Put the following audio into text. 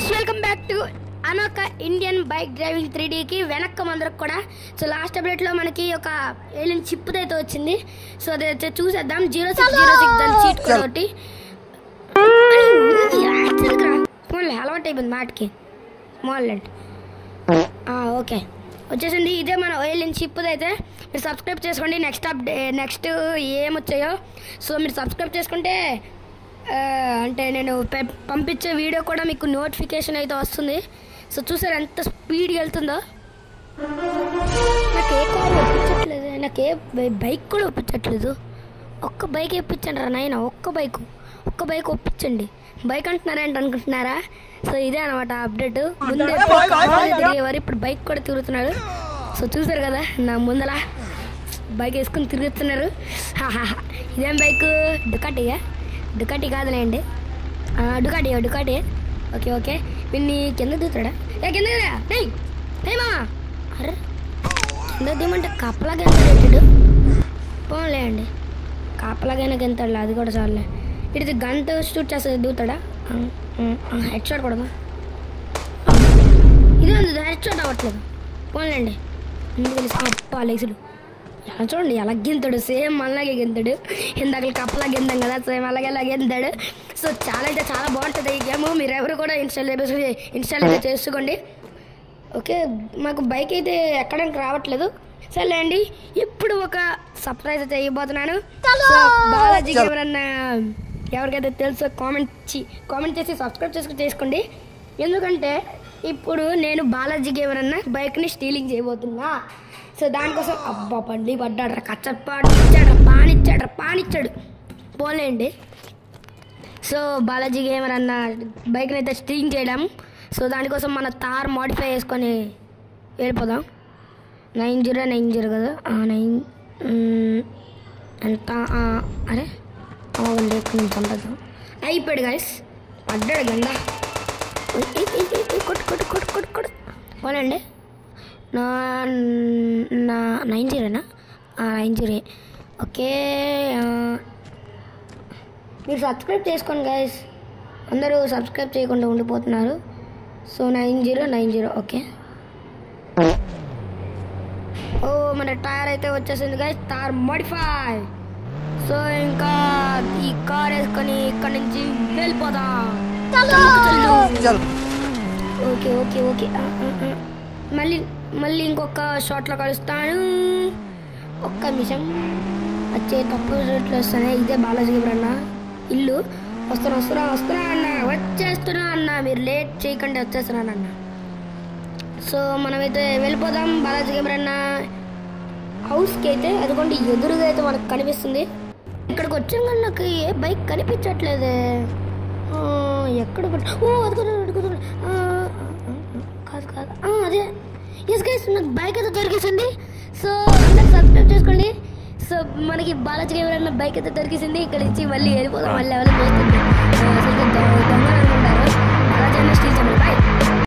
Guys welcome back to అనొక Indian bike driving 3Dకి వెనక్కి అందరికి కూడా. సో లాస్ట్ అప్డేట్లో మనకి ఒక ఏలియన్ చిప్ అయితే వచ్చింది. సో అదైతే చూసేద్దాం. 0606 దాని చీట్ కోడ్ ఒకటి అలవాటు అయిపోయింది మాటకి మాల్లండ్. ఓకే వచ్చేసింది. ఇదే మన ఏలియన్ చిప్ అయితే. మీరు సబ్స్క్రైబ్ చేసుకోండి. నెక్స్ట్ ఏమొచ్చాయో సో మీరు సబ్స్క్రైబ్ చేసుకుంటే అంటే నేను పంపించే వీడియో కూడా మీకు నోటిఫికేషన్ అయితే వస్తుంది. సో చూసారు ఎంత స్పీడ్గా వెళ్తుందో. నాకు ఏ కార్ ఒప్పించట్లేదు, నాకు ఏ బైక్ కూడా ఒప్పించట్లేదు. ఒక్క బైక్ ఇప్పించండి రా నాయన, ఒక్క బైక్ ఒప్పించండి. బైక్ అంటున్నారేంటి అనుకుంటున్నారా? సో ఇదే అనమాట అప్డేట్. ముందు తిరిగేవారు, ఇప్పుడు బైక్ కూడా తిరుగుతున్నారు. సో చూసారు కదా నా ముందల బైక్ వేసుకుని తిరుగుతున్నారు. ఇదేం బైక్? డుకాటి కాదులేండి, డుకాటి. ఓకే వీడిని కింద దిగుతాడా? కింద మా అరే కింద దిగమంటే కప్పలాగా ఎంత పోలే అండి, కప్పలాగైనా గెంతాడు. అది కూడా చాలే. ఇది గంట షూట్ చేస్తే దిగుతాడా? హెడ్ షాట్ కూడా ఇది ఉంది, హెడ్ షాట్ అవ్వట్లేదు. పోలేండి ముందు తెలిసి అప్ప లేసులు ఎలా చూడండి ఎలా గెంతాడు. సేమ్ అలాగే గెంతాడు. ఇందాక కప్పలా గెంతాం కదా, సేమ్ అలాగే గెంతాడు. సో చాలా అంటే చాలా బాగుంటుంది ఈ గేమ్. మీరు ఎవరు కూడా ఇన్స్టాల్ అయితే చేసుకోండి. ఓకే మాకు బైక్ అయితే ఎక్కడానికి రావట్లేదు. సరే అండి, ఇప్పుడు ఒక సర్ప్రైజ్ అయితే ఇవ్వబోతున్నాను. సో బాలాజీ ఎవరన్నా ఎవరికైతే తెలుసో కామెంట్ చేసి సబ్స్క్రైబ్ చేసుకోండి. ఎందుకంటే ఇప్పుడు నేను బాలాజీ ఎవరన్నా బైక్ని స్టీలింగ్ చేయబోతున్నా. సో దానికోసం అబ్బా పండి పడ్డాడు రా, కచ్చపాడు పానిచ్చాడు పోలేండి. సో బాలాజీ గేమర్ అన్న బైక్ని అయితే స్టీలింగ్ చేయడం. సో దానికోసం మన తార్ మోడిఫై చేసుకొని వెళ్ళిపోదాం. 9090 కదా, 9 ఎంత? అరే అవునండి, ఎక్కడి నుంచి పంపదాం. అయిపోయాడు గైస్, పడ్డాడు గండ. కొట్టు పోలేండి. నా 90నా? 90. ఓకే మీరు సబ్స్క్రైబ్ చేసుకోండి గైస్. అందరూ సబ్స్క్రైబ్ చేయకుండా ఉండిపోతున్నారు. సో 90. ఓకే మన టైర్ అయితే వచ్చేసింది గైస్, తార్ మోడిఫై. సో ఇంకా ఈ కార్ వేసుకొని ఇక్కడ నుంచి వెళ్ళిపోదాం. ఓకే మళ్ళీ ఇంకొక షాట్లో కలుస్తాను. ఒక్క నిమిషం వచ్చే తప్పు షాట్లు వస్తున్నాయి. ఇదే బాలాజీ అన్న ఇల్లు. వస్తున్నా అన్న, వచ్చేస్తున్నా అన్న. మీరు లేట్ చేయకుండా వచ్చేస్తున్నాను అన్న. సో మనమైతే వెళ్ళిపోదాం బాలాజీ అన్న హౌస్కి అయితే. అదిగోండి ఎదురుగా అయితే మనకు కనిపిస్తుంది. ఇక్కడికి వచ్చాం కానీ నాకు ఏ బైక్ కనిపించట్లేదే. ఎక్కడ అడుగుతున్నాడు కాదు అదే ఎస్ గైస్, నాకు బైక్ అయితే దొరికేసింది. సో అందరూ సబ్స్క్రైబ్ చేసుకోండి. సో మనకి బాలాజీ ఎవరన్నా బైక్ అయితే దొరికేసింది. ఇక్కడ నుంచి మళ్ళీ వెళ్ళిపోదాం. మళ్ళీ ఎవరు పోతుంది దొంగలు అనుకుంటారు. బాలాజీ అన్న స్టీల్